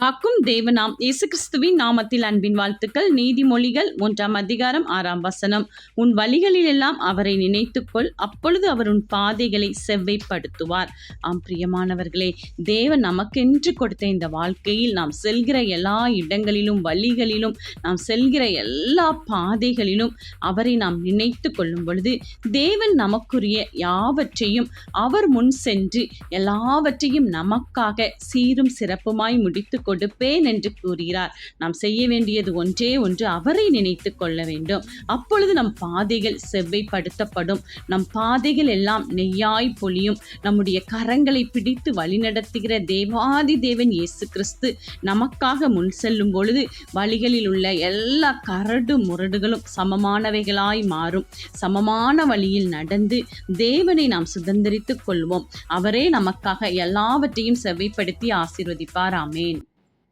காக்கும் தேவனாம் இயேசு கிறிஸ்துவின் நாமத்தில் அன்பின் வாழ்த்துக்கள். நீதிமொழிகள் 1 அதிகாரம் 6 உன் வழிகளிலெல்லாம் அவரை நினைத்துக்கொள், அப்பொழுது அவர் உன் பாதைகளை செவ்வைப்படுத்துவார். பிரியமானவர்களே, தேவன் நமக்கென்று கொடுத்த இந்த வாழ்க்கையில் நாம் செல்கிற எல்லா இடங்களிலும் வழிகளிலும் நாம் செல்கிற எல்லா பாதைகளிலும் அவரை நாம் நினைத்து கொள்ளும் பொழுது தேவன் நமக்குரிய யாவற்றையும் அவர் முன் சென்று எல்லாவற்றையும் நமக்காக சீரும் சிறப்புமாய் முடித்து கொடுப்பேன் என்று கூறுகிறார். நாம் செய்ய வேண்டியது ஒன்றே ஒன்று, அவரை நினைத்து கொள்ள வேண்டும். அப்பொழுது நம் பாதைகள் செவ்வைப்படுத்தப்படும், நம் பாதைகள் எல்லாம் நெய்யாய் பொழியும். நம்முடைய கரங்களை பிடித்து வழிநடத்துகிற தேவாதி தேவன் இயேசு கிறிஸ்து நமக்காக முன் செல்லும் பொழுது வழிகளில் உள்ள எல்லா கரடு முரடுகளும் சமமானவைகளாய் மாறும். சமமான வழியில் நடந்து தேவனை நாம் சுதந்திரித்துக் கொள்வோம். அவரே நமக்காக எல்லாவற்றையும் செவ்வைப்படுத்தி ஆசீர்வதிப்பார். ஆமென்.